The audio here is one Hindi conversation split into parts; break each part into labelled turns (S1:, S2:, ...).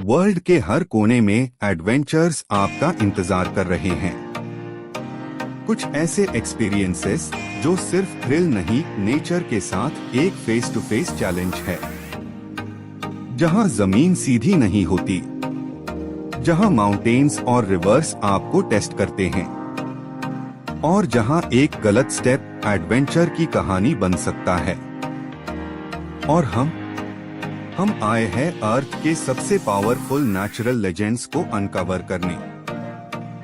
S1: वर्ल्ड के हर कोने में एडवेंचर्स आपका इंतजार कर रहे हैं। कुछ ऐसे एक्सपीरियंसेस जो सिर्फ थ्रिल नहीं, नेचर के साथ एक फेस टू फेस चैलेंज है, जहां जमीन सीधी नहीं होती, जहां माउंटेन्स और रिवर्स आपको टेस्ट करते हैं, और जहां एक गलत स्टेप एडवेंचर की कहानी बन सकता है। और हम आए हैं अर्थ के सबसे पावरफुल नेचुरल लेजेंड्स को अनकवर करने।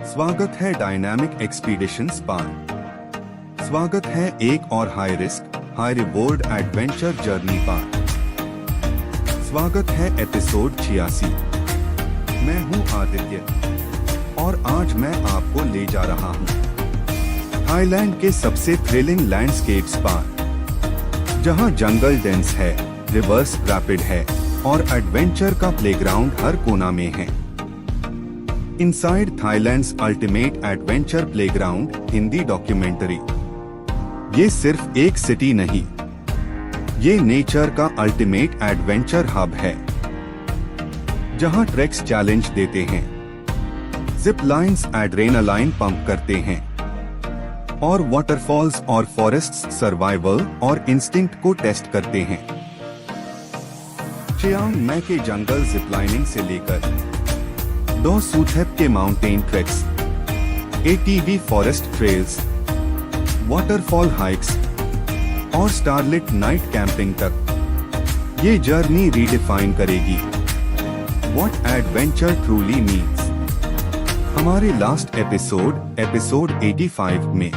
S1: स्वागत है डायनामिक एक्सपीडिशन पर। स्वागत है एक और high risk high reward adventure journey पर। स्वागत है एपिसोड 86। मैं हूं आदित्य और आज मैं आपको ले जा रहा हूं थाईलैंड के सबसे थ्रिलिंग लैंडस्केप्स पर, जहां जंगल डेंस है, रिवर्स रैपिड है और एडवेंचर का प्लेग्राउंड हर कोना में है। Inside Thailand's ultimate adventure playground Hindi documentary. ये सिर्फ एक सिटी नहीं, ये नेचर का अल्टीमेट एडवेंचर हब है, जहां ट्रेक्स चैलेंज देते हैं, जिप लाइन्स एड्रेनालाइन पंप करते हैं और वाटरफॉल्स और फॉरेस्ट्स सर्वाइवल और इंस्टिंक्ट को टेस्ट करते हैं। चियांग माई के जंगल जिपलाइनिंग से लेकर दो सूथेप के mountain treks, ATV forest trails, waterfall hikes और स्टारलिट नाइट कैंपिंग तक, ये जर्नी रीडिफाइन करेगी व्हाट एडवेंचर ट्रूली मीन्स। हमारे लास्ट एपिसोड 85 में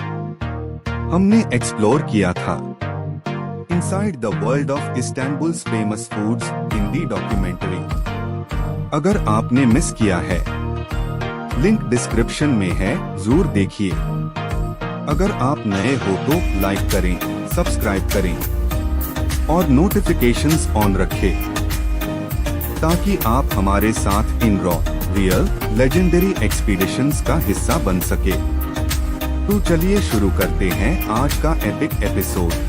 S1: हमने एक्सप्लोर किया था inside the world of Istanbul's famous foods Hindi documentary. अगर आपने मिस किया है, लिंक डिस्क्रिप्शन में है, जरूर देखिए। अगर आप नए हो तो लाइक करें, सब्सक्राइब करें और नोटिफिकेशंस ऑन रखें, ताकि आप हमारे साथ इन रॉ रियल लेजेंडरी एक्सपीडिशंस का हिस्सा बन सके। तो चलिए शुरू करते हैं आज का एपिक एपिसोड।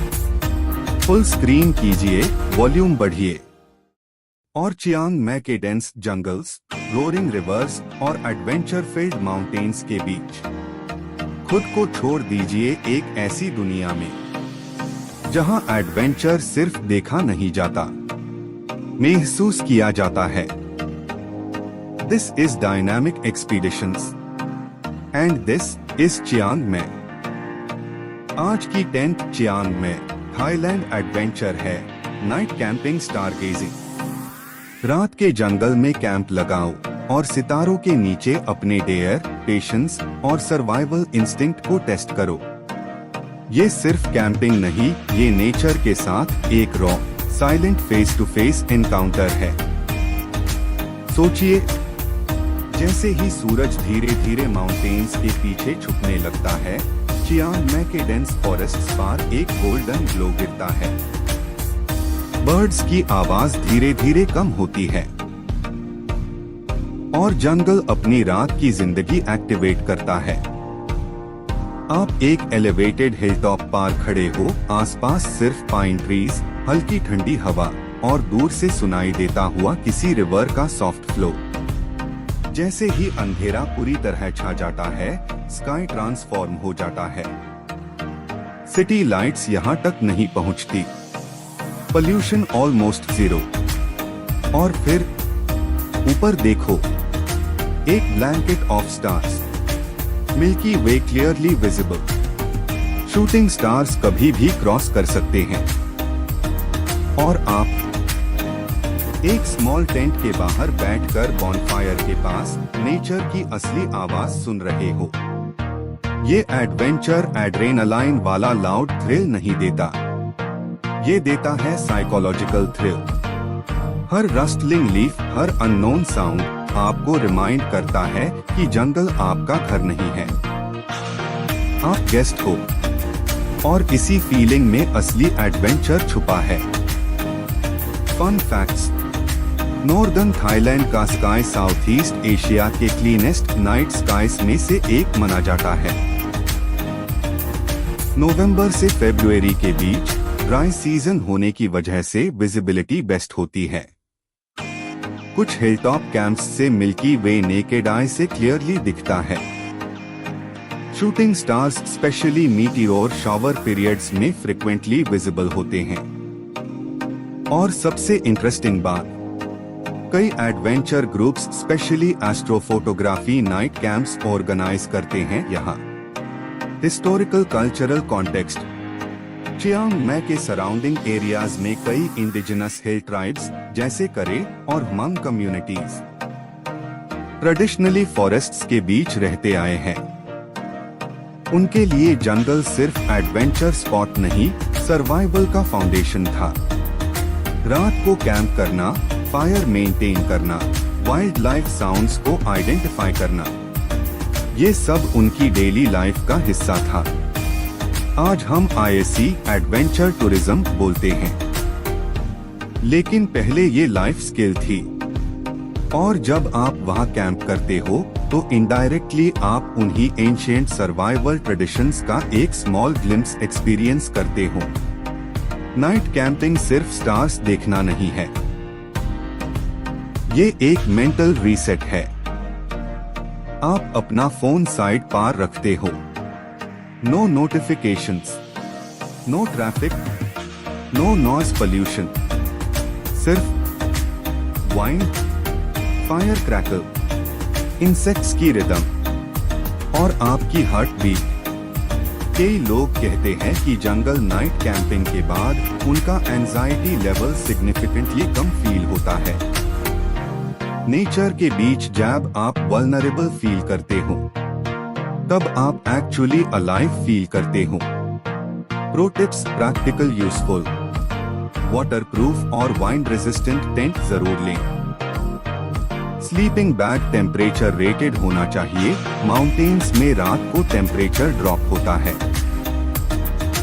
S1: फुल स्क्रीन कीजिए, वॉल्यूम बढ़िए और चियांग माई के डेंस जंगल्स, रोरिंग रिवर्स और एडवेंचर फील्ड माउंटेन्स के बीच खुद को छोड़ दीजिए एक ऐसी दुनिया में जहां एडवेंचर सिर्फ देखा नहीं जाता, महसूस किया जाता है। This is dynamic expeditions and this is Chiang Mai. आज की 10th Chiang Mai Thailand adventure है नाइट कैंपिंग स्टारगेजिंग। रात के जंगल में कैंप लगाओ और सितारों के नीचे अपने डेयर, पेशेंस और सर्वाइवल इंस्टिंक्ट को टेस्ट करो। ये सिर्फ कैंपिंग नहीं, ये नेचर के साथ एक raw silent face to face encounter है। सोचिए, जैसे ही सूरज धीरे धीरे माउंटेन्स के पीछे छुपने लगता है, चियांग माई के डेंस फॉरेस्ट्स पर एक गोल्डन ग्लो गिरता है। बर्ड्स की आवाज धीरे धीरे कम होती है और जंगल अपनी रात की जिंदगी एक्टिवेट करता है। आप एक एलिवेटेड हिलटॉप पर खड़े हो, आसपास सिर्फ पाइन ट्रीज, हल्की ठंडी हवा और दूर से सुनाई देता हुआ किसी रिवर का सॉफ्ट फ्लो। जैसे ही अंधेरा पूरी तरह छा जाता है, स्काई ट्रांसफॉर्म हो जाता है। सिटी लाइट्स यहाँ तक नहीं पहुँचती, पोल्यूशन ऑलमोस्ट जीरो। और फिर ऊपर देखो, एक blanket of stars, milky way clearly visible. Shooting stars कभी भी क्रॉस कर सकते हैं और आप एक स्मॉल टेंट के बाहर बैठकर बॉनफायर के पास नेचर की असली आवाज सुन रहे हो। ये एडवेंचर एड्रेनालाइन वाला लाउड थ्रिल नहीं देता, ये देता है साइकोलॉजिकल थ्रिल। हर रस्टलिंग लीफ, हर अननोन साउंड आपको रिमाइंड करता है कि जंगल आपका घर नहीं है, आप गेस्ट हो। और इसी फीलिंग में असली एडवेंचर छुपा है। फन फैक्ट्स: नॉर्दर्न थाईलैंड का स्काई साउथ ईस्ट एशिया के क्लीनेस्ट नाइट स्काइज में से एक माना जाता है। नवंबर से फरवरी के बीच ड्राई सीजन होने की वजह से विजिबिलिटी बेस्ट होती है। कुछ हिलटॉप कैंप्स से मिल्की वे नेकेड आई से क्लियरली दिखता है। Shooting stars specially meteor shower periods में फ्रिक्वेंटली विजिबल होते हैं। और सबसे इंटरेस्टिंग बात, कई adventure groups specially astrophotography night camps organise करते हैं यहाँ। Historical cultural context, Chiang Mai के सराउंडिंग एरियाज में कई इंडिजिनस हिल ट्राइब्स जैसे करे और हमंग कम्युनिटीज ट्रेडिशनली फॉरेस्ट्स के बीच रहते आए हैं। उनके लिए जंगल सिर्फ एडवेंचर स्पॉट नहीं, सर्वाइवल का फाउंडेशन था। रात को कैंप करना, फायर मेंटेन करना, वाइल्ड लाइफ साउंड्स को आइडेंटिफाई करना, ये सब उनकी डेली लाइफ का हिस्सा था। आज हम IAC एडवेंचर टूरिज्म बोलते हैं, लेकिन पहले ये लाइफ स्किल थी। और जब आप वहाँ कैंप करते हो तो इनडायरेक्टली आप उन्हीं एंशिएंट सर्वाइवल ट्रेडिशंस का एक स्मॉल ग्लिम्स एक्सपीरियंस करते हो। नाइट कैंपिंग सिर्फ स्टार्स देखना नहीं है, ये एक मेंटल रीसेट है। आप अपना फोन साइड पार रखते हो, no notifications, no traffic, no noise pollution, सिर्फ वाइंड, फायर क्रैकल, इंसेक्ट्स की रिदम और आपकी हार्ट बीट। कई लोग कहते हैं कि जंगल नाइट कैंपिंग के बाद उनका एंजाइटी लेवल सिग्निफिकेंटली कम फील होता है। नेचर के बीच जब आप वल्नरेबल फील करते हो, तब आप एक्चुअली अलाइव फील करते हो। Pro tips, practical useful, waterproof और वाइंड रेजिस्टेंट टेंट जरूर लें। स्लीपिंग बैग टेम्परेचर रेटेड होना चाहिए, माउंटेन्स में रात को टेम्परेचर ड्रॉप होता है।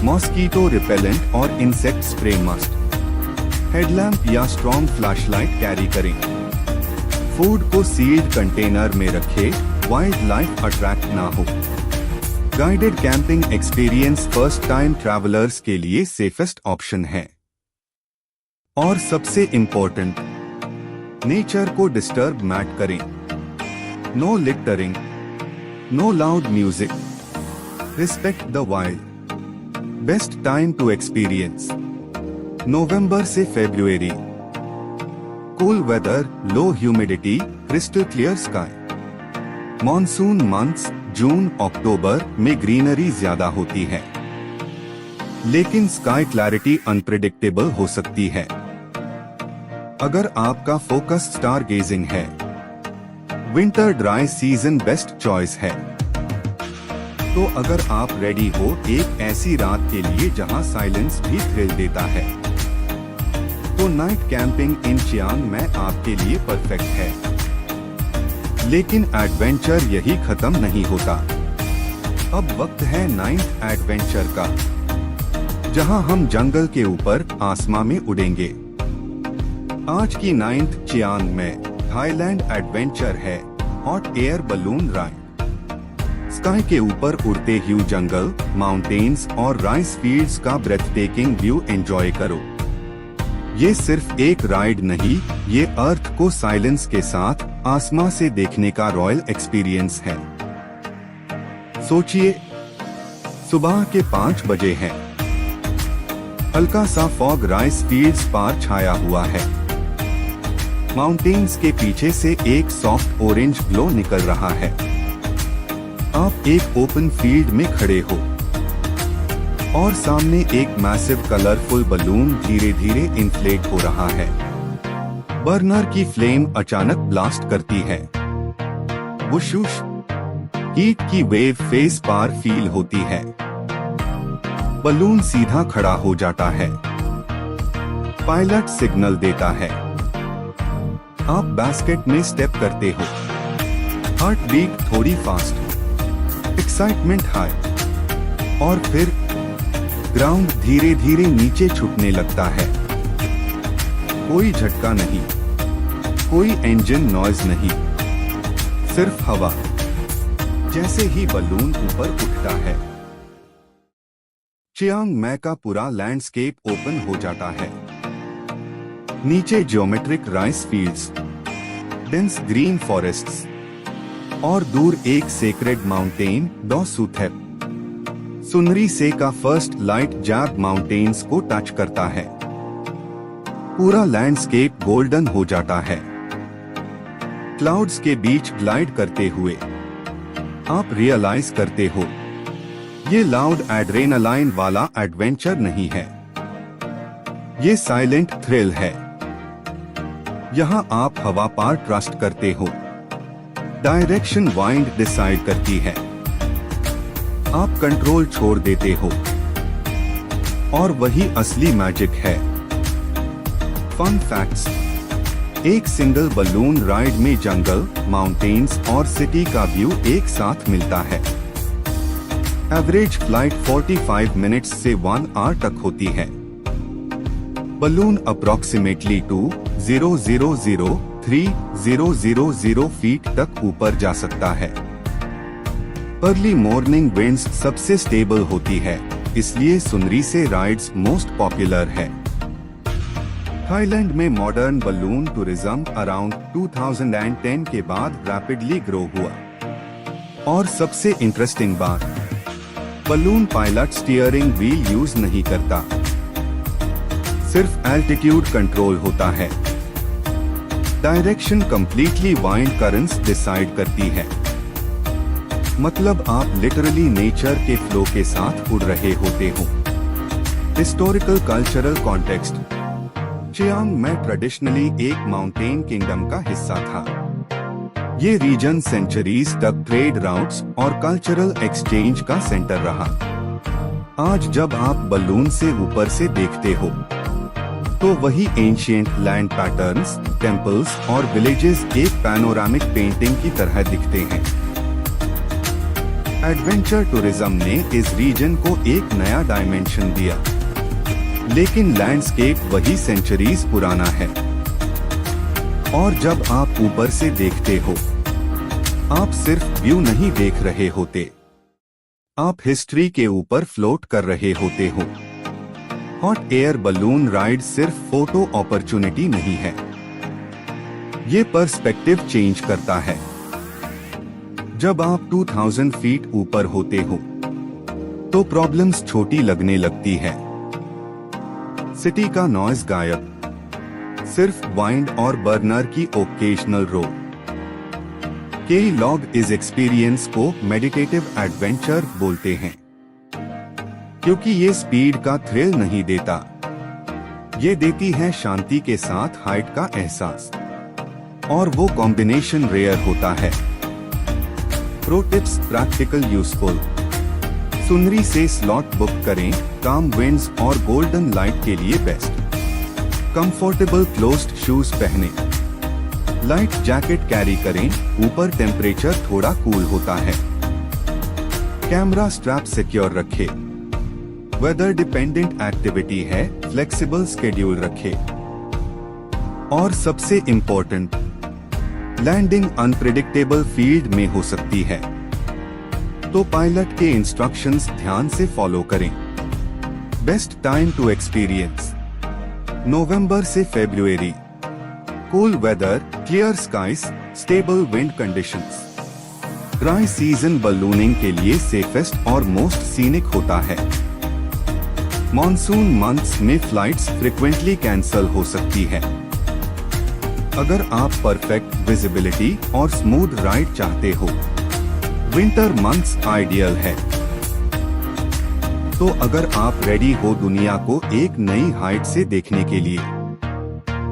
S1: मॉस्कीटो रिपेलेंट और इंसेक्ट स्प्रे मस्ट। हेडलैम्प या स्ट्रॉन्ग फ्लैशलाइट कैरी करें। फूड को सील्ड कंटेनर में रखें, वाइल्ड लाइफ अट्रैक्ट ना हो। Guided camping experience first time travellers के लिए सेफेस्ट ऑप्शन है। और सबसे इम्पोर्टेंट, नेचर को डिस्टर्ब मत करें। No littering, no loud music, respect the wild. Best time to experience नवंबर से फरवरी। Cool weather, low humidity, crystal clear sky. Monsoon months जून अक्टूबर में ग्रीनरी ज्यादा होती है, लेकिन स्काई क्लैरिटी अनप्रेडिक्टेबल हो सकती है। अगर आपका फोकस स्टार गेजिंग है, winter dry season best choice है। तो अगर आप रेडी हो एक ऐसी रात के लिए जहां साइलेंस भी थ्रिल देता है, तो नाइट कैंपिंग इन चियांग मै आपके लिए परफेक्ट है। लेकिन एडवेंचर यही खत्म नहीं होता। अब वक्त है 9th एडवेंचर का, जहां हम जंगल के ऊपर आसमां में उड़ेंगे। आज की 9th Chiang Mai Thailand adventure है hot air balloon ride. Sky के ऊपर उड़ते हुए जंगल, माउंटेन्स और राइस फील्ड्स का ब्रेथटेकिंग व्यू एंजॉय करो। ये सिर्फ एक राइड नहीं, ये अर्थ को साइलेंस के साथ आसमां से देखने का रॉयल एक्सपीरियंस है। सोचिए, सुबह के 5 बजे है, हल्का सा फॉग राइस फील्ड्स पार छाया हुआ है। माउंटेन्स के पीछे से एक सॉफ्ट ऑरेंज ग्लो निकल रहा है। आप एक ओपन फील्ड में खड़े हो और सामने एक मैसिव कलरफुल बलून धीरे धीरे इन्फ्लेट हो रहा है। बर्नर की फ्लेम अचानक ब्लास्ट करती है। वुशूश, हीट की वेव फेस पार फील होती है। बलून सीधा खड़ा हो जाता है। पायलट सिग्नल देता है। आप बास्केट में स्टेप करते हो। हार्ट बीट थोड़ी फास्ट, एक्साइटमेंट हाई, और फिर ग्राउंड धीरे धीरे नीचे छूटने लगता है। कोई झटका नहीं, कोई इंजन नॉइज नहीं, सिर्फ हवा। जैसे ही बलून ऊपर उठता है, चियांग मै का पूरा लैंडस्केप ओपन हो जाता है। नीचे geometric rice fields, dense green forests और दूर एक सेक्रेड माउंटेन डॉ सूथेप। सुनरी से का फर्स्ट लाइट जैब माउंटेन्स को टच करता है। पूरा लैंडस्केप गोल्डन हो जाता है। क्लाउड्स के बीच ग्लाइड करते हुए आप रियलाइज करते हो ये लाउड एड्रेनालाइन वाला एडवेंचर नहीं है, ये साइलेंट थ्रिल है। यहां आप हवा पर ट्रस्ट करते हो, डायरेक्शन वाइंड डिसाइड करती है, आप कंट्रोल छोड़ देते हो और वही असली मैजिक है। फन फैक्ट्स, एक सिंगल बलून राइड में जंगल, माउंटेन्स और सिटी का व्यू एक साथ मिलता है। एवरेज फ्लाइट 45 मिनट्स से 1 आवर तक होती है। बलून अप्रोक्सीमेटली 2,000,3000 फीट तक ऊपर जा सकता है। अर्ली मॉर्निंग विंड्स सबसे स्टेबल होती है, इसलिए सुनरी से राइड्स मोस्ट पॉपुलर है। थाईलैंड में मॉडर्न बलून टूरिज्म अराउंड 2010 के बाद रैपिडली ग्रो हुआ। और सबसे इंटरेस्टिंग बात, balloon pilot steering wheel use नहीं करता, सिर्फ एल्टीट्यूड कंट्रोल होता है। Direction completely wind currents decide करती है, मतलब आप लिटरली नेचर के फ्लो के साथ उड़ रहे होते हो। हिस्टोरिकल कल्चरल कॉन्टेक्स्ट, चियांग में ट्रेडिशनली एक माउंटेन किंगडम का हिस्सा था। ये रीजन सेंचुरीज तक ट्रेड राउट्स और कल्चरल एक्सचेंज का सेंटर रहा। आज जब आप बलून से ऊपर से देखते हो तो वही एंशिएंट लैंड पैटर्न्स, टेम्पल्स और विलेजेस एक पैनोरामिक पेंटिंग की तरह दिखते हैं। एडवेंचर टूरिज्म ने इस रीजन को एक नया डायमेंशन दिया, लेकिन लैंडस्केप वही सेंचुरीज पुराना है। और जब आप ऊपर से देखते हो, आप सिर्फ व्यू नहीं देख रहे होते, आप हिस्ट्री के ऊपर फ्लोट कर रहे होते हो। हॉट एयर बलून राइड सिर्फ फोटो अपॉर्चुनिटी नहीं है, ये पर्सपेक्टिव चेंज करता है। जब आप 2000 फीट ऊपर होते हो तो प्रॉब्लम्स छोटी लगने लगती है। सिटी का नॉइज गायब, सिर्फ वाइंड और बर्नर की ओकेजनल रो। कई लोग इस एक्सपीरियंस को मेडिटेटिव एडवेंचर बोलते हैं, क्योंकि ये स्पीड का थ्रिल नहीं देता, ये देती है शांति के साथ हाइट का एहसास, और वो कॉम्बिनेशन रेयर होता है। Pro tips, practical useful. सुनरी से स्लॉट बुक करें, काम विंड्स और गोल्डन लाइट के लिए बेस्ट। कंफर्टेबल क्लोज्ड शूज पहने, लाइट जैकेट कैरी करें, ऊपर टेम्परेचर थोड़ा कूल होता है। कैमरा स्ट्रैप सिक्योर रखें। वेदर डिपेंडेंट एक्टिविटी है, फ्लेक्सिबल स्केड्यूल रखें। और सबसे इम्पोर्टेंट, लैंडिंग अनप्रेडिक्टेबल फील्ड में हो सकती है, तो पायलट के इंस्ट्रक्शंस ध्यान से फॉलो करें। बेस्ट टाइम टू एक्सपीरियंस, नवंबर से फरवरी। Cool weather, clear skies, stable wind conditions. Dry season ballooning के लिए सेफेस्ट और मोस्ट सीनिक होता है। मॉनसून मंथ्स में फ्लाइट्स फ्रिक्वेंटली कैंसल हो सकती है। अगर आप परफेक्ट विजिबिलिटी और स्मूथ राइड चाहते हो, विंटर मंथ्स आइडियल है। तो अगर आप रेडी हो दुनिया को एक नई हाइट से देखने के लिए,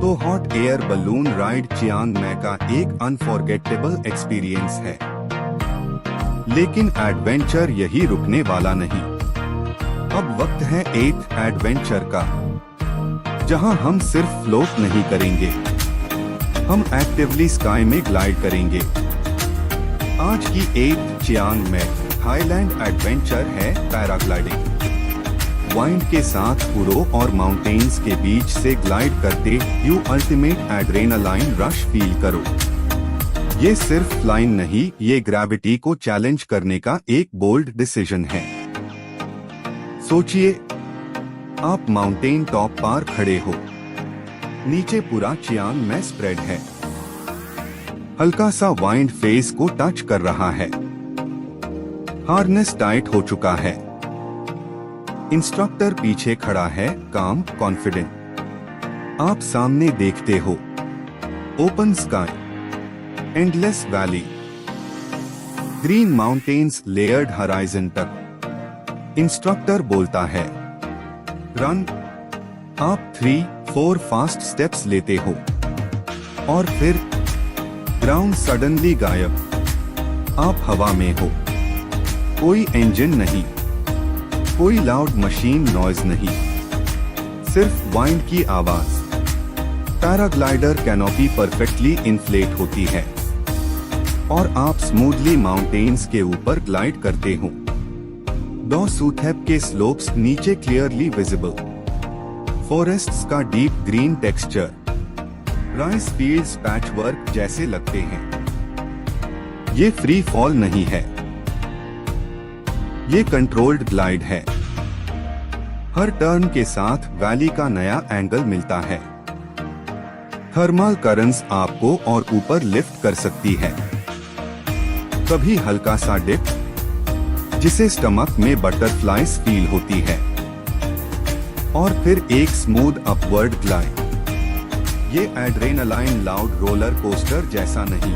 S1: तो hot air balloon ride Chiang में का एक अनफॉरगेटेबल एक्सपीरियंस है। लेकिन एडवेंचर यही रुकने वाला नहीं। अब वक्त है 8th एडवेंचर का, जहां हम सिर्फ फ्लोट नहीं करेंगे, हम एक्टिवली स्काई में ग्लाइड करेंगे। आज की 8th Chiang Mai Thailand adventure है पैराग्लाइडिंग। वाइंड के साथ उड़ो और माउंटेन्स के बीच से ग्लाइड करते you ultimate adrenaline rush feel करो। ये सिर्फ फ्लाइंग नहीं, ये ग्रेविटी को चैलेंज करने का एक बोल्ड डिसीजन है। सोचिए, आप माउंटेन टॉप पर खड़े हो, नीचे पूरा चियांग में स्प्रेड है, हल्का सा वाइंड फेस को टच कर रहा है। हार्नेस टाइट हो चुका है। इंस्ट्रक्टर पीछे खड़ा है, काम, कॉन्फिडेंट। आप सामने देखते हो open sky, endless valley, green mountains, layered horizon तक। इंस्ट्रक्टर बोलता है रन। आप 3-4 फास्ट स्टेप्स लेते हो और फिर ग्राउंड सडनली गायब। आप हवा में हो, कोई इंजन नहीं, कोई लाउड मशीन नॉइज नहीं, सिर्फ वाइंड की आवाज। पैराग्लाइडर कैनोपी परफेक्टली इन्फ्लेट होती है और आप स्मूथली माउंटेन्स के ऊपर ग्लाइड करते हो। डॉ सूथेप के स्लोप्स नीचे क्लियरली विजिबल, फॉरेस्ट्स का deep green texture, rice fields patchwork जैसे लगते हैं। ये फ्री फॉल नहीं है, ये कंट्रोल्ड ग्लाइड है। हर टर्न के साथ वैली का नया एंगल मिलता है। थर्मल करंट्स आपको और ऊपर लिफ्ट कर सकती है। कभी हल्का सा डिप, जिसे स्टमक में बटरफ्लाइज फील होती है, और फिर एक स्मूथ अपवर्ड ग्लाइड। ये एड्रेनालाइन लाउड रोलर कोस्टर जैसा नहीं,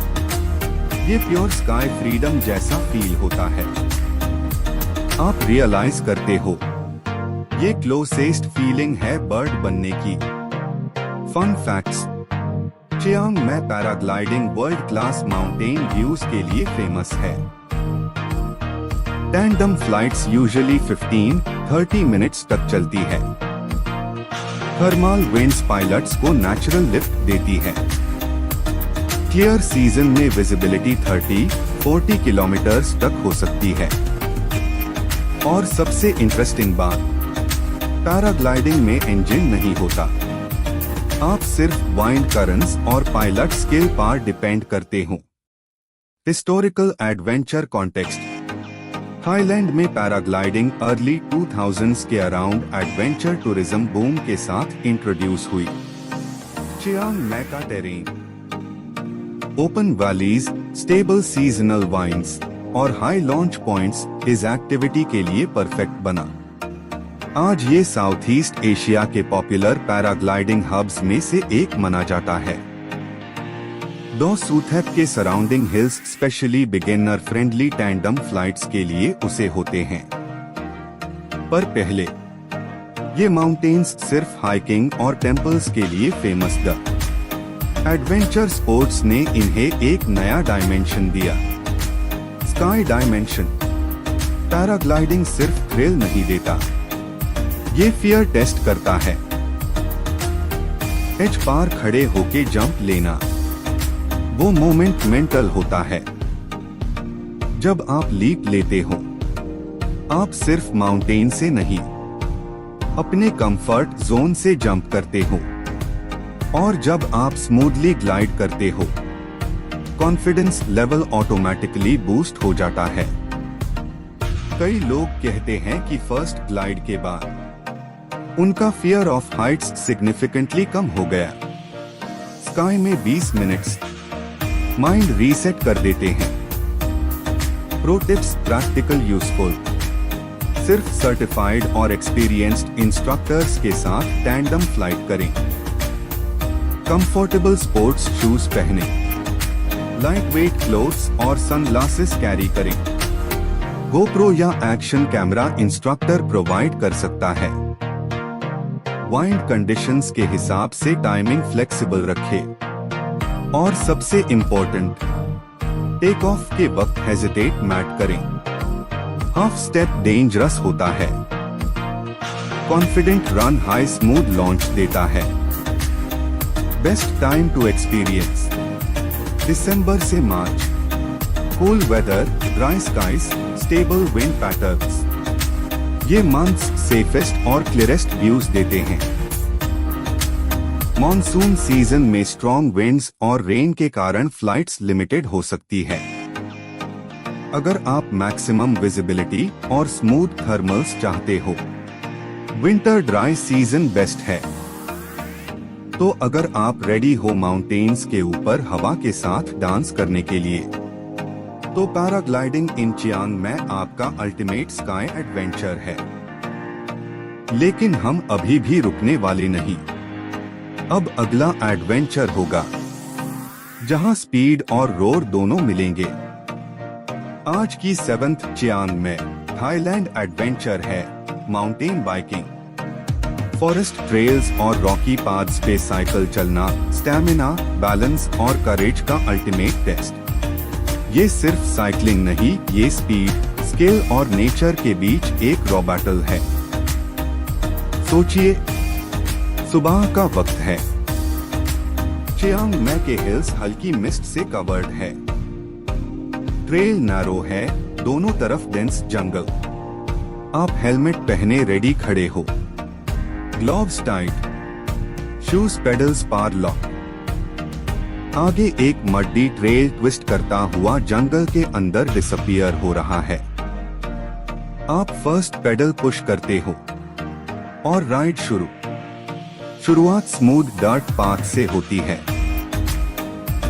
S1: ये प्योर स्काई फ्रीडम जैसा फील होता है। आप रियलाइज करते हो ये क्लोजेस्ट फीलिंग है बर्ड बनने की। फन फैक्ट्स, चियांग में paragliding world class mountain views के लिए फेमस है। टैंडम फ्लाइट्स यूजुअली 15-30 मिनट्स तक चलती है। थर्मल विंड्स पायलट्स को नेचुरल लिफ्ट देती है। क्लियर सीजन में विजिबिलिटी 30-40 किलोमीटर्स तक हो सकती है। और सबसे इंटरेस्टिंग बात, पैराग्लाइडिंग में इंजन नहीं होता। आप सिर्फ वाइंड करंट्स और पायलट स्किल पर डिपेंड करते हो। हिस्टोरिकल एडवेंचर कॉन्टेक्स्ट, थाईलैंड में पैराग्लाइडिंग अर्ली 2000s के अराउंड एडवेंचर टूरिज्म बूम के साथ इंट्रोड्यूस हुई। चियांग में का terrain, open valleys, stable seasonal winds और हाई लॉन्च पॉइंट्स इस एक्टिविटी के लिए परफेक्ट बना। आज ये साउथ ईस्ट एशिया के पॉपुलर पैराग्लाइडिंग हब्स में से एक माना जाता है। डॉ सूथेप के surrounding hills specially beginner friendly tandem flights के लिए उसे होते हैं। पर पहले ये माउंटेन्स सिर्फ हाइकिंग और टेम्पल्स के लिए फेमस द एडवेंचर स्पोर्ट्स ने इन्हें एक नया डायमेंशन दिया, स्काई डायमेंशन। पैराग्लाइडिंग सिर्फ थ्रिल नहीं देता, ये फियर टेस्ट करता है। एज पार खड़े होके जंप लेना, वो मोमेंट मेंटल होता है। जब आप लीप लेते हो, आप सिर्फ माउंटेन से नहीं, अपने कंफर्ट जोन से जंप करते हो। और जब आप स्मूथली ग्लाइड करते हो, कॉन्फिडेंस लेवल ऑटोमेटिकली बूस्ट हो जाता है। कई लोग कहते हैं कि फर्स्ट ग्लाइड के बाद उनका फियर ऑफ हाइट्स सिग्निफिकेंटली कम हो गया। स्काई में 20 मिनट्स माइंड रीसेट कर देते हैं। प्रो टिप्स, प्रैक्टिकल यूजफुल, सिर्फ सर्टिफाइड और एक्सपीरियंस्ड इंस्ट्रक्टर्स के साथ टैंडम फ्लाइट करें। कंफर्टेबल स्पोर्ट्स शूज पहनें, लाइट वेट क्लोथ्स और सनग्लासेस कैरी करें। गोप्रो या एक्शन कैमरा इंस्ट्रक्टर प्रोवाइड कर सकता है। वाइंड कंडीशंस के हिसाब से टाइमिंग फ्लेक्सिबल रखें। और सबसे इम्पोर्टेंट, टेक ऑफ के वक्त हेजिटेट मत करें। हाफ स्टेप डेंजरस होता है, confident run high smooth launch देता है। बेस्ट टाइम टू एक्सपीरियंस, दिसंबर से मार्च। Cool weather, dry skies, stable wind patterns, ये मंथ्स सेफेस्ट और क्लियरेस्ट व्यूज देते हैं। मॉनसून सीजन में स्ट्रॉन्ग विंड्स और रेन के कारण फ्लाइट्स लिमिटेड हो सकती है। अगर आप मैक्सिमम विजिबिलिटी और स्मूथ थर्मल्स चाहते हो, विंटर ड्राई सीजन बेस्ट है। तो अगर आप रेडी हो माउंटेन्स के ऊपर हवा के साथ डांस करने के लिए, तो पैराग्लाइडिंग इन चियांग में आपका अल्टीमेट स्काई एडवेंचर है। लेकिन हम अभी भी रुकने वाले नहीं। अब अगला एडवेंचर होगा जहां स्पीड और रोर दोनों मिलेंगे। आज की 7th Chiang Mai Thailand adventure है माउंटेन बाइकिंग। फॉरेस्ट ट्रेल्स और रॉकी पाथ्स पे साइकिल चलना स्टैमिना, बैलेंस और करेज का अल्टीमेट टेस्ट। ये सिर्फ साइकिलिंग नहीं, ये स्पीड, स्किल और नेचर के बीच एक रॉ बैटल है। सोचिए, सुबह का वक्त है। चियांग में के हिल्स हल्की मिस्ट से कवर्ड है। ट्रेल नैरो है, दोनों तरफ डेंस जंगल। आप हेलमेट पहने रेडी खड़े हो, ग्लोव्स टाइट, शूज पेडल्स पार लॉक। आगे एक मड्डी ट्रेल ट्विस्ट करता हुआ जंगल के अंदर डिसअपियर हो रहा है। आप फर्स्ट पेडल पुश करते हो और राइड शुरू। शुरुआत स्मूथ डर्ट पाथ से होती है,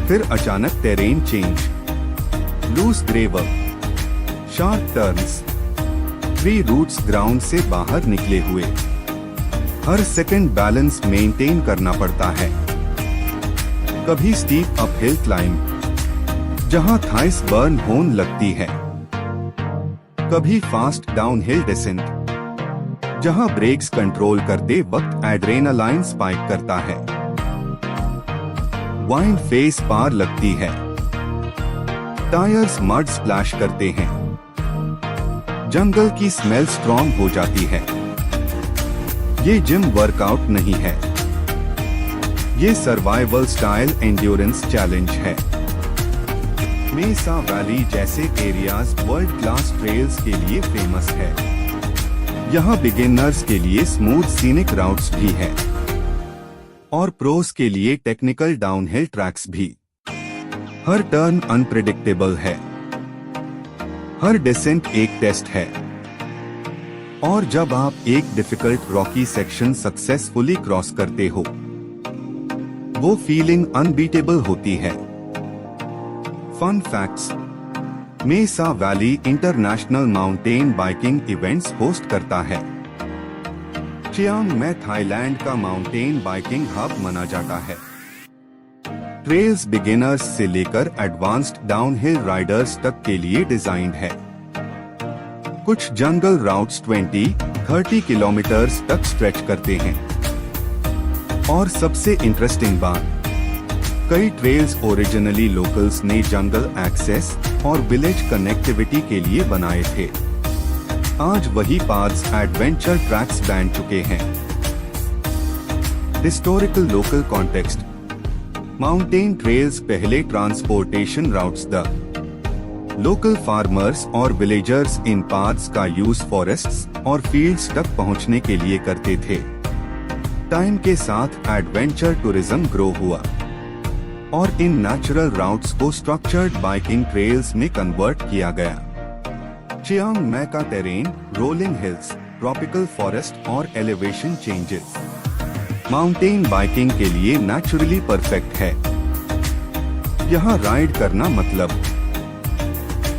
S1: फिर अचानक terrain change, loose gravel, sharp turns, tree roots ground से बाहर निकले हुए। हर सेकंड बैलेंस मेंटेन करना पड़ता है। कभी स्टीप अपहिल क्लाइंब जहां थाइस बर्न होने लगती है, कभी फास्ट डाउनहिल डिसेंट जहां ब्रेक्स कंट्रोल करते वक्त एड्रेनालाइन स्पाइक करता है। वाइंड फेस पार लगती है, टायर्स मड स्प्लैश करते हैं, जंगल की स्मेल स्ट्रॉन्ग हो जाती है। ये जिम वर्कआउट नहीं है, ये सर्वाइवल स्टाइल एंड्योरेंस चैलेंज है। मेसा वैली जैसे एरियाज वर्ल्ड क्लास ट्रेल्स के लिए फेमस है। यहाँ बिगिनर्स के लिए स्मूथ सीनिक राउट्स भी हैं और प्रोस के लिए टेक्निकल डाउनहिल ट्रैक्स भी। हर टर्न अनप्रेडिक्टेबल है, हर डिसेंट एक टेस्ट है, और जब आप एक difficult rocky section successfully cross करते हो, वो फीलिंग अनबीटेबल होती है। Fun facts: Mesa valley international mountain biking events host करता है। चियांग में थाईलैंड का माउंटेन बाइकिंग हब माना जाता है। ट्रेल्स बिगिनर्स से लेकर एडवांस्ड डाउनहिल राइडर्स तक के लिए डिजाइन्ड है। कुछ जंगल राउट्स 20-30 किलोमीटर्स तक स्ट्रेच करते हैं। और सबसे इंटरेस्टिंग बात, कई ट्रेल्स ओरिजिनली लोकल्स ने जंगल एक्सेस और विलेज कनेक्टिविटी के लिए बनाए थे। आज वही पाथ्स एडवेंचर ट्रैक्स बन चुके हैं। Historical local context: mountain trails पहले transportation routes the local farmers और विलेजर्स इन पाथ्स का यूज फॉरेस्ट्स और फील्ड्स तक पहुंचने के लिए करते थे। टाइम के साथ एडवेंचर टूरिज्म ग्रो हुआ और इन नेचुरल राउट्स को स्ट्रक्चर्ड बाइकिंग ट्रेल्स में कन्वर्ट किया गया। चियांग में का terrain, rolling hills, tropical forest और एलिवेशन चेंजेस माउंटेन बाइकिंग के लिए नेचुरली परफेक्ट है। यहाँ राइड करना मतलब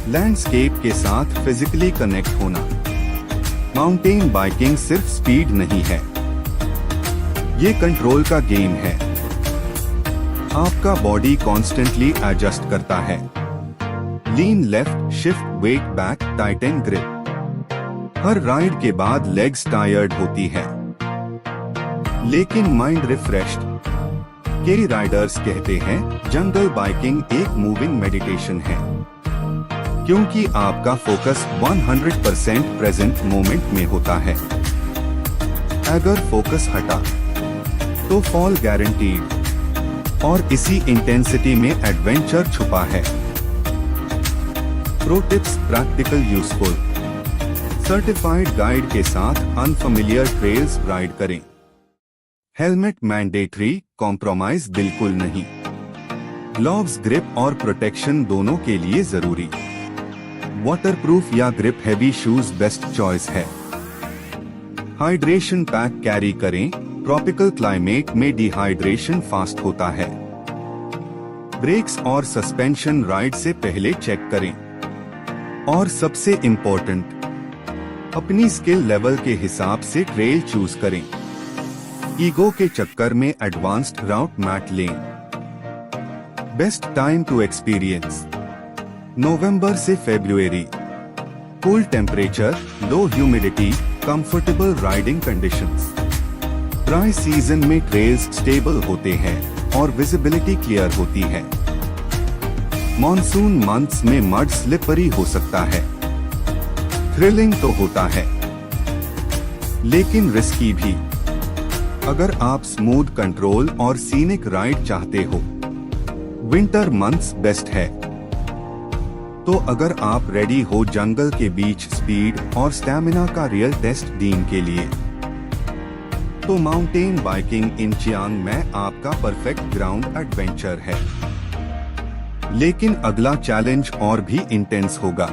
S1: लैंडस्केप के साथ फिजिकली कनेक्ट होना। माउंटेन बाइकिंग सिर्फ स्पीड नहीं है, ये कंट्रोल का गेम है। आपका बॉडी कॉन्स्टेंटली एडजस्ट करता है। Lean left, shift weight back, tighten grip. हर राइड के बाद लेग्स टायर्ड होती है, लेकिन माइंड रिफ्रेश्ड। कई राइडर्स कहते हैं जंगल बाइकिंग एक मूविंग मेडिटेशन है, क्योंकि आपका फोकस 100% प्रेजेंट मोमेंट में होता है। अगर फोकस हटा तो फॉल गारंटीड, और इसी इंटेंसिटी में एडवेंचर छुपा है। Pro tips, practical useful. Certified guide के साथ अनफेमिलियर ट्रेल्स राइड करें। हेलमेट मैंडेटरी, कॉम्प्रोमाइज बिल्कुल नहीं। ग्लोव्स, ग्रिप और प्रोटेक्शन दोनों के लिए जरूरी। वाटरप्रूफ या grip heavy shoes best choice है। हाइड्रेशन पैक कैरी करें, ट्रॉपिकल क्लाइमेट में डिहाइड्रेशन फास्ट होता है। ब्रेक्स और सस्पेंशन राइड से पहले चेक करें। और सबसे इम्पोर्टेंट, अपनी स्किल लेवल के हिसाब से ट्रेल चूज करें। ईगो के चक्कर में एडवांस्ड राउट मत लें। बेस्ट टाइम टू एक्सपीरियंस नवंबर से फरवरी। Cool temperature, low humidity, comfortable riding conditions. Dry season में ट्रेल्स स्टेबल होते हैं और विजिबिलिटी क्लियर होती है। मॉनसून मंथ्स में मड स्लिपरी हो सकता है। थ्रिलिंग तो होता है, लेकिन रिस्की भी। अगर आप स्मूथ कंट्रोल और सीनिक राइड चाहते हो, विंटर मंथ्स बेस्ट है। तो अगर आप रेडी हो जंगल के बीच स्पीड और स्टैमिना का रियल टेस्ट दिन के लिए, तो माउंटेन बाइकिंग इन चियांग में आपका परफेक्ट ग्राउंड एडवेंचर है। लेकिन अगला चैलेंज और भी इंटेंस होगा।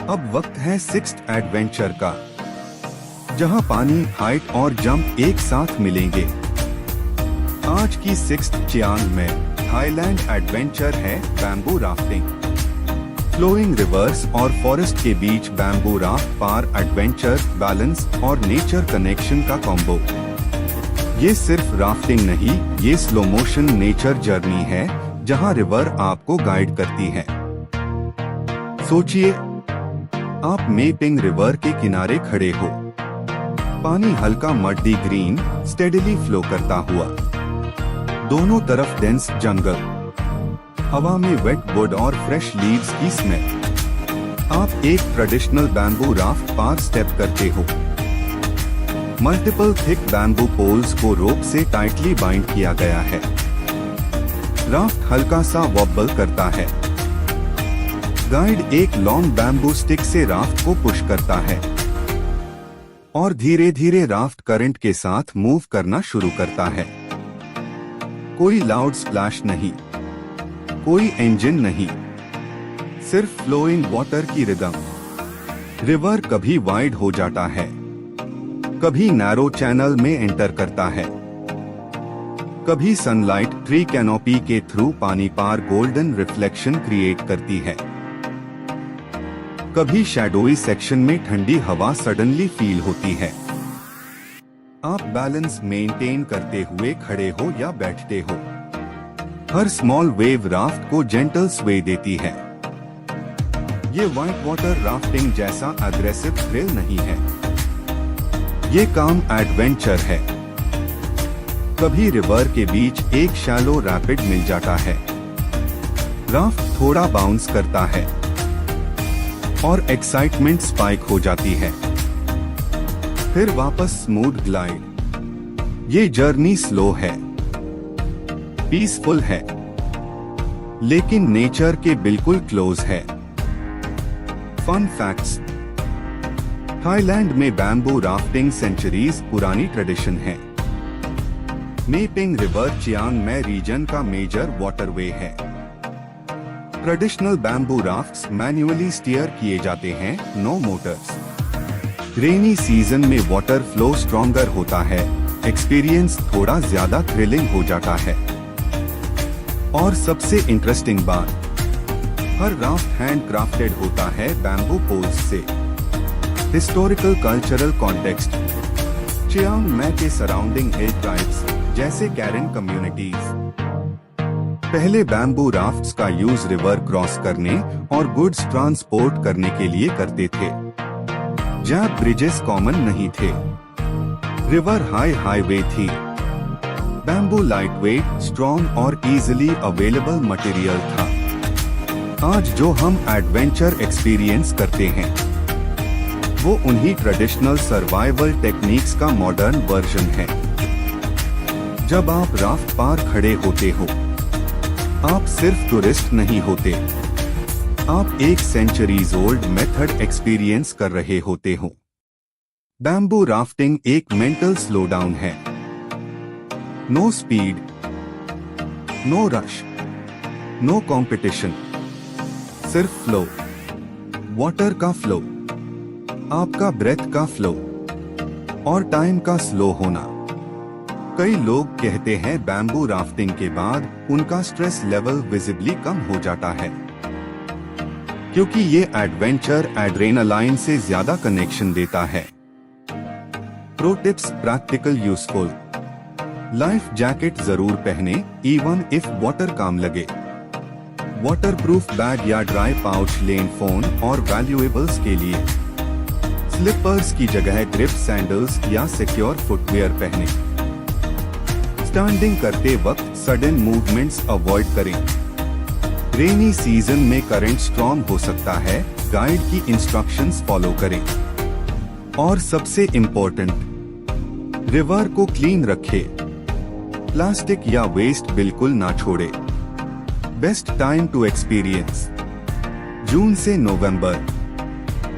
S1: अब वक्त है 6th एडवेंचर का, जहां पानी, हाइट और जंप एक साथ मिलेंगे। आज की 6th Chiang Mai Thailand adventure है बैम्बू राफ्टिंग। फ्लोइंग रिवर्स और फॉरेस्ट के बीच बैम्बू राफ्ट पार एडवेंचर, बैलेंस और नेचर कनेक्शन का कॉम्बो। ये सिर्फ राफ्टिंग नहीं, ये स्लो मोशन नेचर जर्नी है जहां रिवर आपको गाइड करती है। सोचिए, आप मेपिंग रिवर के किनारे खड़े हो। पानी हल्का मड्डी ग्रीन स्टेडिली फ्लो करता हुआ। दोनों तरफ डेंस जंगल, हवा में वेट वुड और फ्रेश लीव्स की स्मेल। आप एक ट्रेडिशनल बैम्बू राफ्ट पार स्टेप करते हो। मल्टीपल थिक बैम्बू पोल्स को रोप से टाइटली बाइंड किया गया है। राफ्ट हल्का सा वॉबल करता है। गाइड एक लॉन्ग बैम्बू स्टिक से राफ्ट को पुश करता है और धीरे धीरे राफ्ट करंट के साथ मूव करना शुरू करता है। कोई लाउड स्प्लैश नहीं, कोई इंजन नहीं, सिर्फ फ्लोइंग वाटर की रिदम। रिवर कभी वाइड हो जाता है, कभी नैरो चैनल में एंटर करता है, कभी सनलाइट ट्री कैनोपी के थ्रू पानी पार गोल्डन रिफ्लेक्शन क्रिएट करती है, कभी शैडोई सेक्शन में ठंडी हवा सडनली फील होती है। आप बैलेंस मेंटेन करते हुए खड़े हो या बैठते हो। हर स्मॉल वेव राफ्ट को जेंटल स्वे देती है। ये व्हाइट वाटर राफ्टिंग जैसा अग्रेसिव थ्रिल नहीं है, ये काम एडवेंचर है। कभी रिवर के बीच एक शैलो रैपिड मिल जाता है, राफ्ट थोड़ा बाउंस करता है और एक्साइटमेंट स्पाइक हो जाती है, फिर वापस स्मूथ ग्लाइड। ये जर्नी स्लो है, पीसफुल है, लेकिन नेचर के बिल्कुल क्लोज है। फन फैक्ट्स, थाईलैंड में बैम्बू राफ्टिंग सेंचुरीज पुरानी ट्रेडिशन है। Mae Ping river Chiang Mai region का मेजर वाटरवे है। Traditional bamboo rafts manually steer किए जाते हैं, नो मोटर्स। रेनी सीजन में वाटर फ्लो स्ट्रॉन्गर होता है, एक्सपीरियंस थोड़ा ज्यादा थ्रिलिंग हो जाता है। और सबसे इंटरेस्टिंग बात, हर राफ्ट हैंड क्राफ्टेड होता है बैम्बू पोल्स से। हिस्टोरिकल कल्चरल कॉन्टेक्स्ट, चियांग में के सराउंडिंग हिल ट्राइब्स जैसे कैरन कम्युनिटीज पहले बैम्बू राफ्ट्स का यूज रिवर क्रॉस करने और गुड्स ट्रांसपोर्ट करने के लिए करते थे, जहां ब्रिजेस कॉमन नहीं थे। रिवर हाईवे थी। बैम्बू लाइटवेट, स्ट्रॉन्ग और इजीली अवेलेबल मटेरियल था। आज जो हम एडवेंचर एक्सपीरियंस करते हैं, वो उन्हीं ट्रेडिशनल सर्वाइवल टेक्निक्स का मॉडर्न वर्जन है। जब आप राफ्ट पार खड़े होते हो, आप सिर्फ टूरिस्ट नहीं होते, आप एक सेंचुरीज ओल्ड मेथड एक्सपीरियंस कर रहे होते हो। बैम्बू राफ्टिंग एक मेंटल स्लो डाउन है। No speed, no rush, no competition, सिर्फ फ्लो। वाटर का फ्लो, आपका ब्रेथ का फ्लो और टाइम का स्लो होना। कई लोग कहते हैं बैम्बू राफ्टिंग के बाद उनका स्ट्रेस लेवल विजिबली कम हो जाता है, क्योंकि ये एडवेंचर एड्रेनालाइन से ज्यादा कनेक्शन देता है। Pro tips, practical useful. Life jacket जरूर पहने, इवन इफ वाटर कम लगे। वाटरप्रूफ बैग या ड्राई पाउच लें फोन और वैल्यूएबल्स के लिए। स्लिपर्स की जगह ग्रिप सैंडल्स या सिक्योर फुटवियर पहने। स्टैंडिंग करते वक्त सडन मूवमेंट्स अवॉइड करें। रेनी सीजन में करंट स्ट्रॉन्ग हो सकता है, गाइड की इंस्ट्रक्शंस फॉलो करें। और सबसे इम्पोर्टेंट, रिवर को क्लीन रखें। प्लास्टिक या वेस्ट बिल्कुल ना छोड़े। बेस्ट टाइम टू एक्सपीरियंस जून से नवंबर।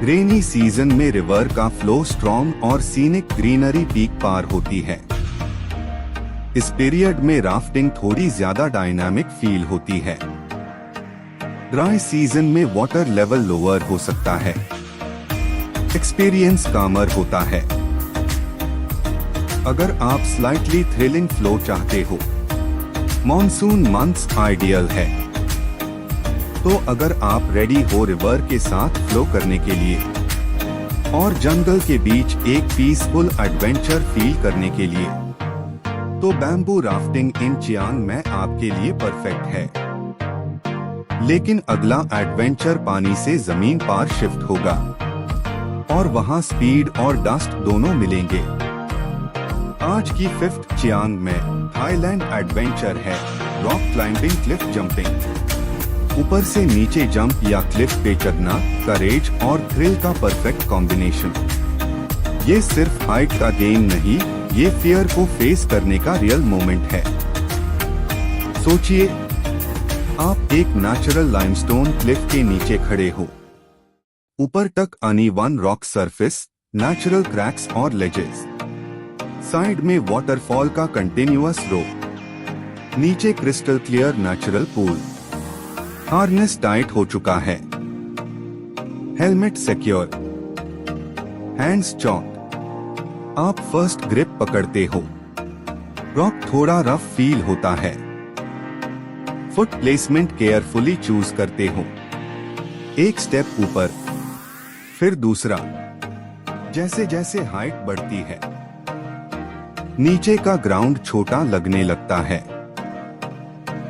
S1: रेनी सीजन में रिवर का फ्लो स्ट्रॉन्ग और सीनिक ग्रीनरी पीक पार होती है। इस पीरियड में राफ्टिंग थोड़ी ज्यादा डायनामिक फील होती है। ड्राई सीजन में वाटर लेवल लोअर हो सकता है, एक्सपीरियंस कामर होता है। अगर आप स्लाइटली थ्रिलिंग फ्लो चाहते हो, मॉनसून मंथ्स आइडियल है। तो अगर आप रेडी हो रिवर के साथ फ्लो करने के लिए और जंगल के बीच एक पीसफुल एडवेंचर फील करने के लिए, तो बैम्बू राफ्टिंग इन चियांग में आपके लिए परफेक्ट है। लेकिन अगला एडवेंचर पानी से जमीन पार शिफ्ट होगा और वहां स्पीड और डस्ट दोनों मिलेंगे। आज की 5th Chiang Mai Thailand adventure है रॉक क्लाइंबिंग, क्लिफ जंपिंग। ऊपर से नीचे जंप या क्लिफ पे चढ़ना, करेज और थ्रिल का परफेक्ट कॉम्बिनेशन। ये सिर्फ हाइट का गेम नहीं, ये फियर को फेस करने का रियल मोमेंट है। सोचिए, आप एक नेचुरल लाइमस्टोन क्लिफ के नीचे खड़े हो। ऊपर तक uneven rock surface, natural cracks और लेजेस। साइड में वाटरफॉल का कंटिन्यूअस रो, नीचे crystal clear natural pool. Harness tight हो चुका है, हेलमेट सिक्योर, हैंड्स चॉक। आप फर्स्ट ग्रिप पकड़ते हो, रॉक थोड़ा रफ फील होता है। फुट प्लेसमेंट केयरफुली चूज करते हो। एक स्टेप ऊपर, फिर दूसरा। जैसे जैसे हाइट बढ़ती है, नीचे का ग्राउंड छोटा लगने लगता है।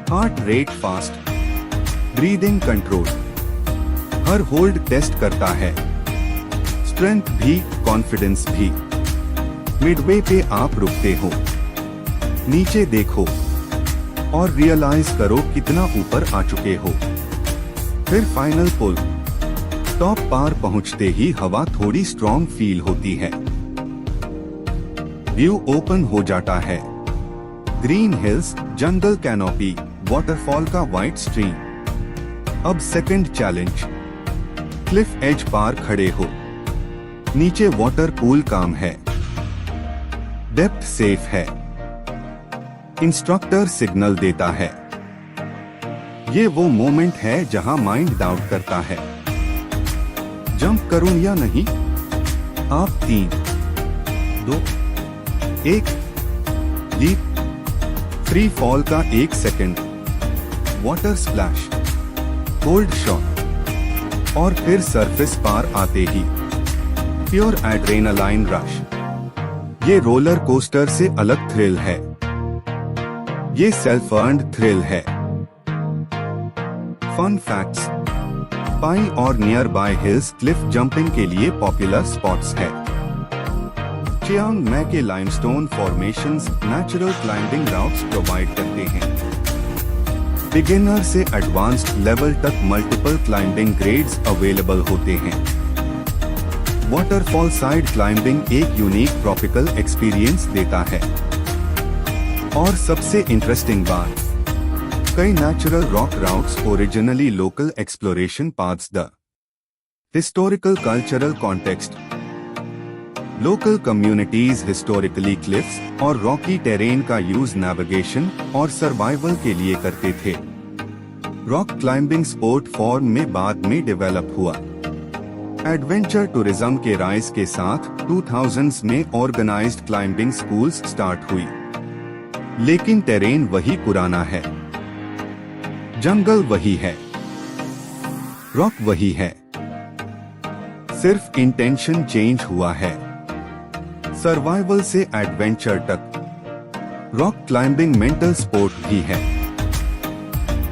S1: Heart rate fast, breathing control, हर होल्ड टेस्ट करता है। स्ट्रेंथ भी, कॉन्फिडेंस भी। मिडवे पे आप रुकते हो, नीचे देखो और रियलाइज करो कितना ऊपर आ चुके हो। फिर फाइनल पुल। टॉप पार पहुंचते ही हवा थोड़ी स्ट्रॉन्ग फील होती है। व्यू ओपन हो जाता है। ग्रीन हिल्स, जंगल कैनोपी, वाटरफॉल का वाइट स्ट्रीम। अब सेकंड चैलेंज, क्लिफ एज पार खड़े हो। नीचे वाटर पूल काम है, डेप्थ सेफ है। इंस्ट्रक्टर सिग्नल देता है। ये वो मोमेंट है जहां माइंड डाउट करता है, जंप करूं या नहीं। आप 3, 2, 1 लीप। फ्री फॉल का 1 second, water splash, cold shot और फिर सरफेस पार आते ही प्योर एड्रेनालाइन रश। ये रोलर कोस्टर से अलग थ्रिल है, ये सेल्फ अर्न्ड थ्रिल है। फन फैक्ट्स, पाई और near by hills Cliff jumping के लिए पॉपुलर स्पॉट्स है। चियांग में के limestone formations natural climbing routes provide करते हैं। बिगिनर से एडवांस्ड लेवल तक मल्टीपल क्लाइंबिंग ग्रेड्स अवेलेबल होते हैं। वाटरफॉल साइड क्लाइंबिंग एक यूनिक ट्रॉपिकल एक्सपीरियंस देता है। और सबसे इंटरेस्टिंग बात, कई natural rock routes originally local exploration paths. The historical cultural context, local communities historically cliffs और रॉकी टेरेन का यूज नेविगेशन और सर्वाइवल के लिए करते थे। रॉक क्लाइंबिंग स्पोर्ट फॉर्म में बाद में डेवलप हुआ। एडवेंचर टूरिज्म के राइज के साथ 2000s में ऑर्गेनाइज्ड क्लाइंबिंग स्कूल्स स्टार्ट हुई। लेकिन टेरेन वही पुराना है, जंगल वही है, रॉक वही है, सिर्फ इंटेंशन चेंज हुआ है। सर्वाइवल से एडवेंचर तक रॉक क्लाइंबिंग मेंटल स्पोर्ट भी है।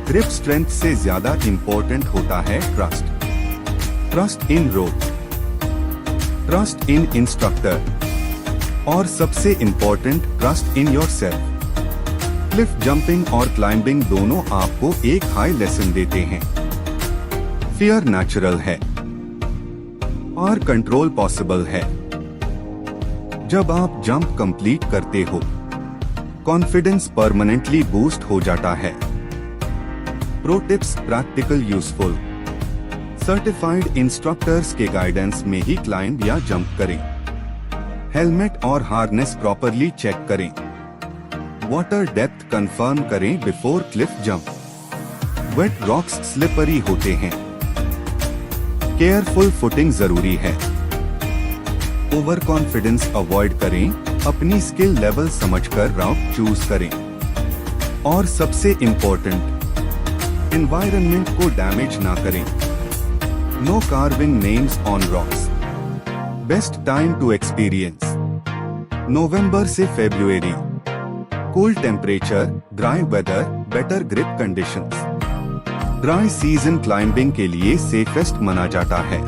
S1: ग्रिप स्ट्रेंथ से ज्यादा इंपॉर्टेंट होता है trust. Trust in rope, trust in instructor और सबसे important trust in yourself. Cliff jumping और क्लाइंबिंग दोनों आपको एक हाई लेसन देते हैं। फियर नेचुरल है और कंट्रोल पॉसिबल है। जब आप जंप कंप्लीट करते हो, कॉन्फिडेंस परमानेंटली बूस्ट हो जाता है। Pro tips practical useful. Certified instructors के गाइडेंस में ही क्लाइंब या जंप करें। हेलमेट और हार्नेस प्रॉपरली चेक करें। वाटर डेप्थ कंफर्म करें before cliff jump. Wet rocks slippery होते हैं। केयरफुल फुटिंग जरूरी है। ओवर कॉन्फिडेंस अवॉइड करें। अपनी स्किल लेवल समझकर राउट चूज करें। और सबसे इम्पोर्टेंट, एनवायरनमेंट को डैमेज ना करें। No carving names on rocks. Best time to experience नवंबर से फरवरी। Cool temperature, dry weather, better grip conditions. Dry season climbing के लिए सेफेस्ट माना जाता है।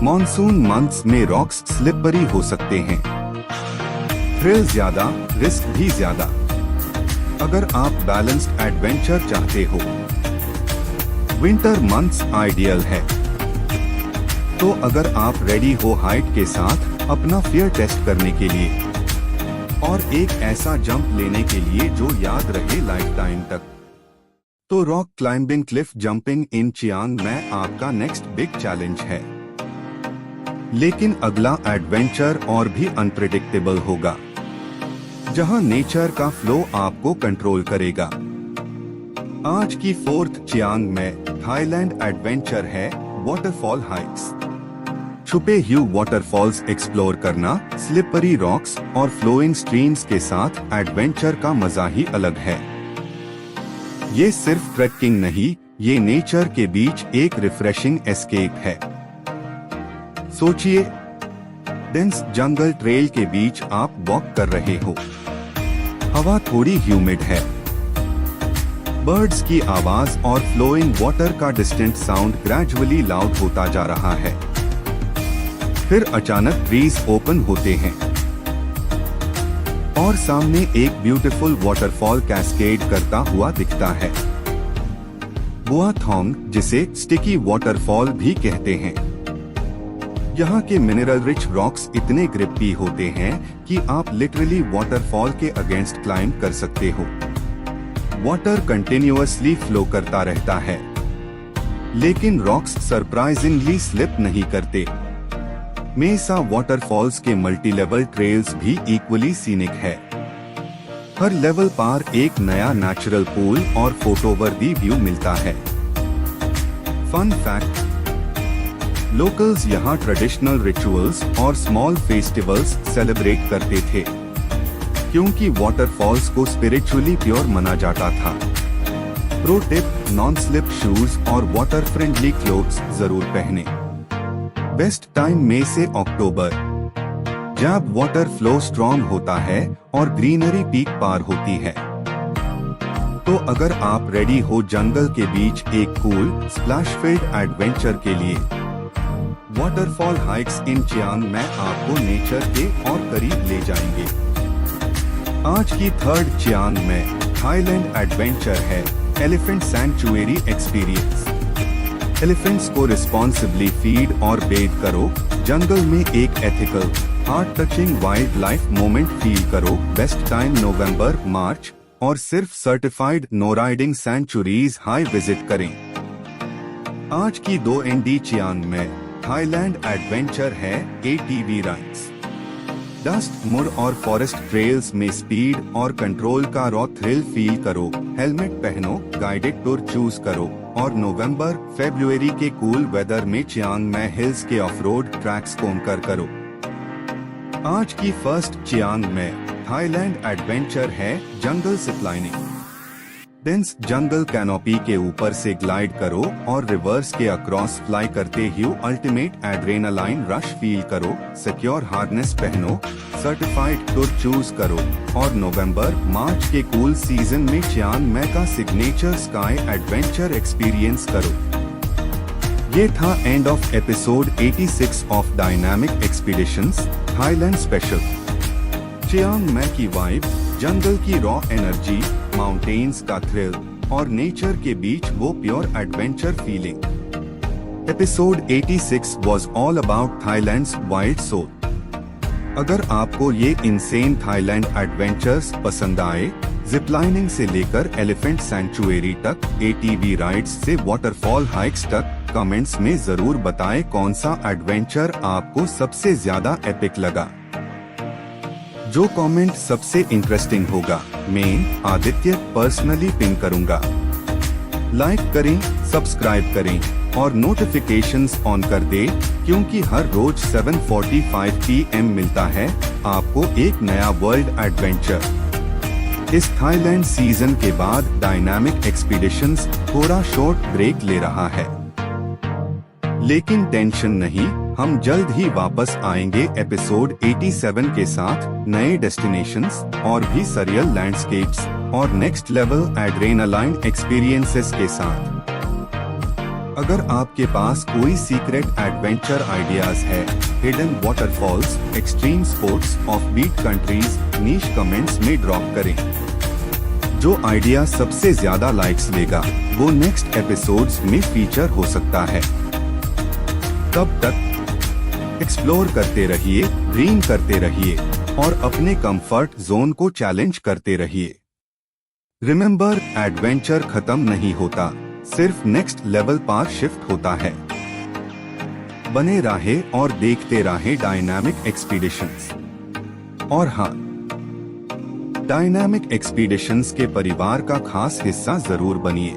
S1: मॉनसून मंथ्स में रॉक्स स्लिपरी हो सकते हैं। थ्रिल ज्यादा, रिस्क भी ज्यादा। अगर आप बैलेंस्ड एडवेंचर चाहते हो, विंटर मंथ्स आइडियल है। तो अगर आप रेडी हो हाइट के साथ अपना फियर टेस्ट करने के लिए और एक ऐसा जंप लेने के लिए जो याद रहे लाइफ टाइम तक, तो रॉक क्लाइंबिंग क्लिफ जंपिंग इन चियांग में आपका नेक्स्ट बिग चैलेंज है। लेकिन अगला एडवेंचर और भी अनप्रेडिक्टेबल होगा, जहां नेचर का फ्लो आपको कंट्रोल करेगा। आज की fourth Chiang Mai Thailand adventure है वाटरफॉल हाइक्स। छुपे ह्यू वाटरफॉल्स एक्सप्लोर करना, स्लिपरी रॉक्स और फ्लोइंग स्ट्रीम्स के साथ एडवेंचर का मजा ही अलग है। ये सिर्फ ट्रैकिंग नहीं, ये नेचर के बीच एक रिफ्रेशिंग एस्केप है। सोचिए, डेंस जंगल ट्रेल के बीच आप वॉक कर रहे हो। हवा थोड़ी ह्यूमिड है। बर्ड्स की आवाज और फ्लोइंग वाटर का डिस्टेंट साउंड ग्रेजुअली लाउड होता जा रहा है। फिर अचानक ट्रीज ओपन होते हैं और सामने एक ब्यूटीफुल वाटरफॉल कैस्केड करता हुआ दिखता है। बुआ थोंग, जिसे स्टिकी वाटरफॉल भी कहते हैं। यहाँ के मिनरल रिच रॉक्स इतने ग्रिपी होते हैं कि आप लिटरली वाटरफॉल के अगेंस्ट क्लाइंब कर सकते हो। वाटर कंटिन्यूअसली फ्लो करता रहता है, लेकिन रॉक्स सरप्राइजिंगली स्लिप नहीं करते। मेसा वाटरफॉल्स के मल्टी लेवल ट्रेल्स भी इक्वली सीनिक है। हर लेवल पार एक नया नेचुरल पूल और फोटोवर्दी व्यू मिलता है। फन फैक्ट, लोकल्स यहाँ ट्रेडिशनल रिचुअल्स और स्मॉल फेस्टिवल्स सेलिब्रेट करते थे, क्योंकि वाटरफॉल्स को स्पिरिचुअली प्योर माना जाता था। Pro tip, non slip shoes और वाटर फ्रेंडली क्लोथ्स जरूर पहने। बेस्ट टाइम मई से अक्टूबर, जब वाटर फ्लो स्ट्रॉन्ग होता है और ग्रीनरी पीक पार होती है। तो अगर आप रेडी हो जंगल के बीच एक कूल स्प्लैश फील्ड एडवेंचर के लिए, वाटरफॉल हाइक्स इन चियांग में आपको नेचर के और करीब ले जाएंगे। आज की third Chiang Mai Thailand adventure है एलिफेंट सैंक्चुएरी एक्सपीरियंस। एलिफेंट्स को रिस्पॉन्सिबली फीड और बेथ करो। जंगल में एक ethical, heart touching wild moment feel करो। बेस्ट टाइम नवंबर, मार्च और सिर्फ सर्टिफाइड नो राइडिंग सैंक्चुरीज हाई विजिट करें। आज की 2 एनडी चियांग में थाईलैंड एडवेंचर है ATV राइड्स। डस्ट, मुड और फॉरेस्ट ट्रेल्स में स्पीड और कंट्रोल का रॉ थ्रिल फील करो। हेलमेट पहनो, गाइडेड टूर चूज करो और नवंबर, फरवरी के कूल वेदर में चियांग में हिल्स के ऑफ रोड ट्रैक्स कॉन्कर करो। आज की first Chiang Mai Thailand adventure है जंगल जिपलाइनिंग। डेंस जंगल कैनोपी के ऊपर से ग्लाइड करो और रिवर्स के अक्रॉस फ्लाई करते हुए अल्टीमेट एड्रेनालाइन रश फील करो। सिक्योर हार्नेस पहनो, सर्टिफाइड टूर चूज करो और नवंबर मार्च के कूल सीजन में चियांग माई का सिग्नेचर स्काई एडवेंचर एक्सपीरियंस करो। ये था end of episode 86 of dynamic expeditions Thailand special. Chiang Mai की वाइब, जंगल की रॉ एनर्जी, माउंटेन्स का थ्रिल और नेचर के बीच वो pure adventure feeling. Episode 86 was all about Thailand's wild soul. अगर आपको ये इनसेन थाईलैंड एडवेंचर्स पसंद आए, जिपलाइनिंग से लेकर एलिफेंट सैंक्चुएरी तक, एटीवी राइड्स से वाटरफॉल हाइक्स तक, कमेंट्स में जरूर बताएं कौन सा एडवेंचर आपको सबसे ज्यादा एपिक लगा। जो कमेंट सबसे इंटरेस्टिंग होगा मैं आदित्य पर्सनली पिन करूंगा। लाइक करें, सब्सक्राइब करें और नोटिफिकेशंस ऑन कर दें, क्योंकि हर रोज 7:45 PM मिलता है आपको एक नया वर्ल्ड एडवेंचर। इस थाईलैंड सीजन के बाद डायनामिक एक्सपीडिशंस थोड़ा शॉर्ट ब्रेक ले रहा है, लेकिन टेंशन नहीं, हम जल्द ही वापस आएंगे एपिसोड 87 के साथ नए डेस्टिनेशंस और भी सरियल लैंडस्केप्स और नेक्स्ट लेवल एड्रेनालाइन एक्सपीरियंसेस के साथ। अगर आपके पास कोई सीक्रेट एडवेंचर आइडियाज है, hidden waterfalls, extreme sports, offbeat countries, niche comments में ड्रॉप करें। जो आइडिया सबसे ज्यादा लाइक्स लेगा वो नेक्स्ट एपिसोड्स में फीचर हो सकता है। तब तक एक्सप्लोर करते रहिए, ड्रीम करते रहिए और अपने कंफर्ट जोन को चैलेंज करते रहिए। रिमेंबर, एडवेंचर खत्म नहीं होता, सिर्फ नेक्स्ट लेवल पर शिफ्ट होता है। बने रहे और देखते रहे डायनामिक एक्सपीडिशंस। और हाँ, डायनामिक एक्सपीडिशंस के परिवार का खास हिस्सा जरूर बनिए।